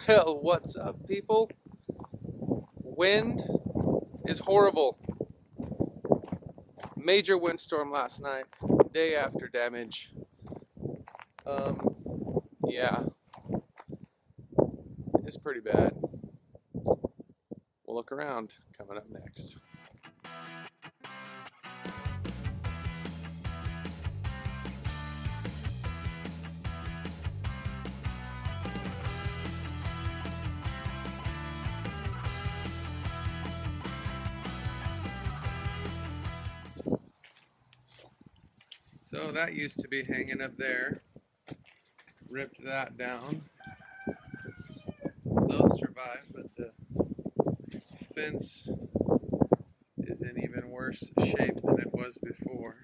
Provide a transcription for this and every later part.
Well, what's up, people? Wind is horrible. Major windstorm last night, day after damage. Yeah, it's pretty bad. We'll look around, coming up next. So that used to be hanging up there. Ripped that down. Those survived, but the fence is in even worse shape than it was before.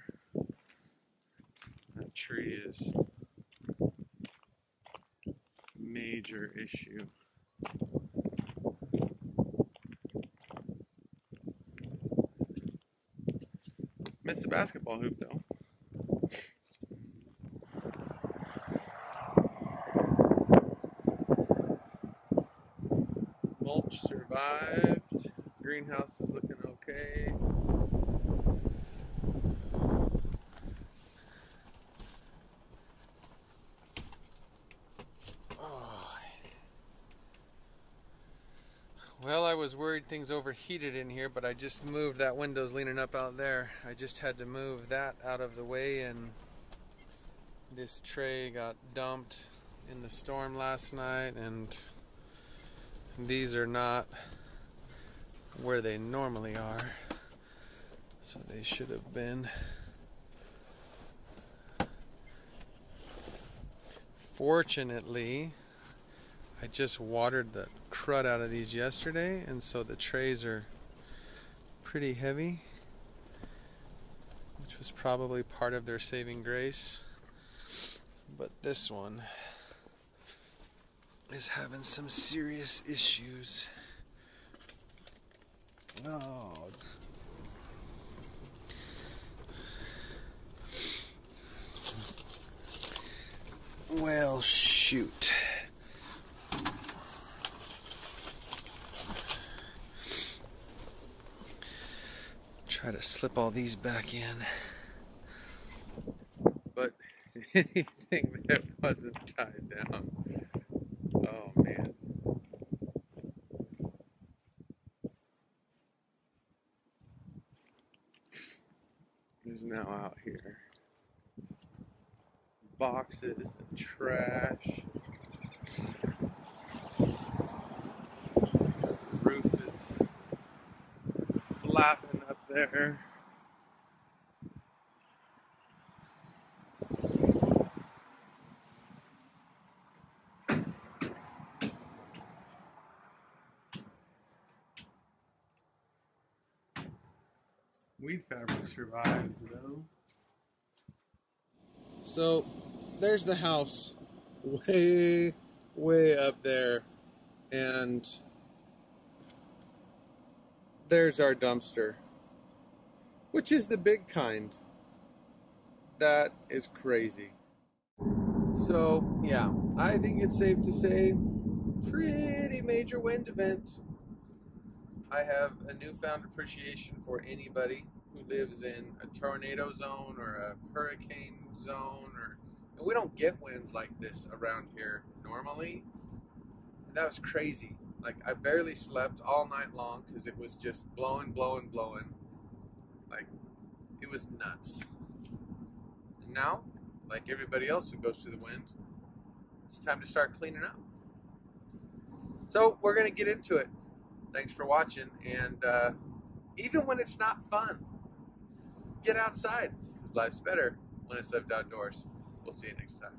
That tree is a major issue. Missed the basketball hoop though. Mulch survived. Greenhouse is looking okay. Oh. Well, I was worried things overheated in here, but I just moved that window's leaning up out there. I just had to move that out of the way, and this tray got dumped in the storm last night, and these are not where they normally are, so they should have been. Fortunately, I just watered the crud out of these yesterday, and so the trays are pretty heavy, which was probably part of their saving grace. But this one is having some serious issues. Oh. Well, shoot. Try to slip all these back in. But anything that wasn't tied down. Oh man. Is now out here. Boxes and trash. Roof is flapping up there. Weed fabric survived though. So there's the house way up there, and there's our dumpster, which is the big kind. That is crazy. So yeah, I think it's safe to say pretty major wind event. I have a newfound appreciation for anybody who lives in a tornado zone or a hurricane zone, and we don't get winds like this around here normally. That was crazy. Like, I barely slept all night long because it was just blowing. Like, it was nuts. And now, like everybody else who goes through the wind, it's time to start cleaning up. So we're gonna get into it. Thanks for watching, and even when it's not fun, get outside, because life's better when it's lived outdoors. We'll see you next time.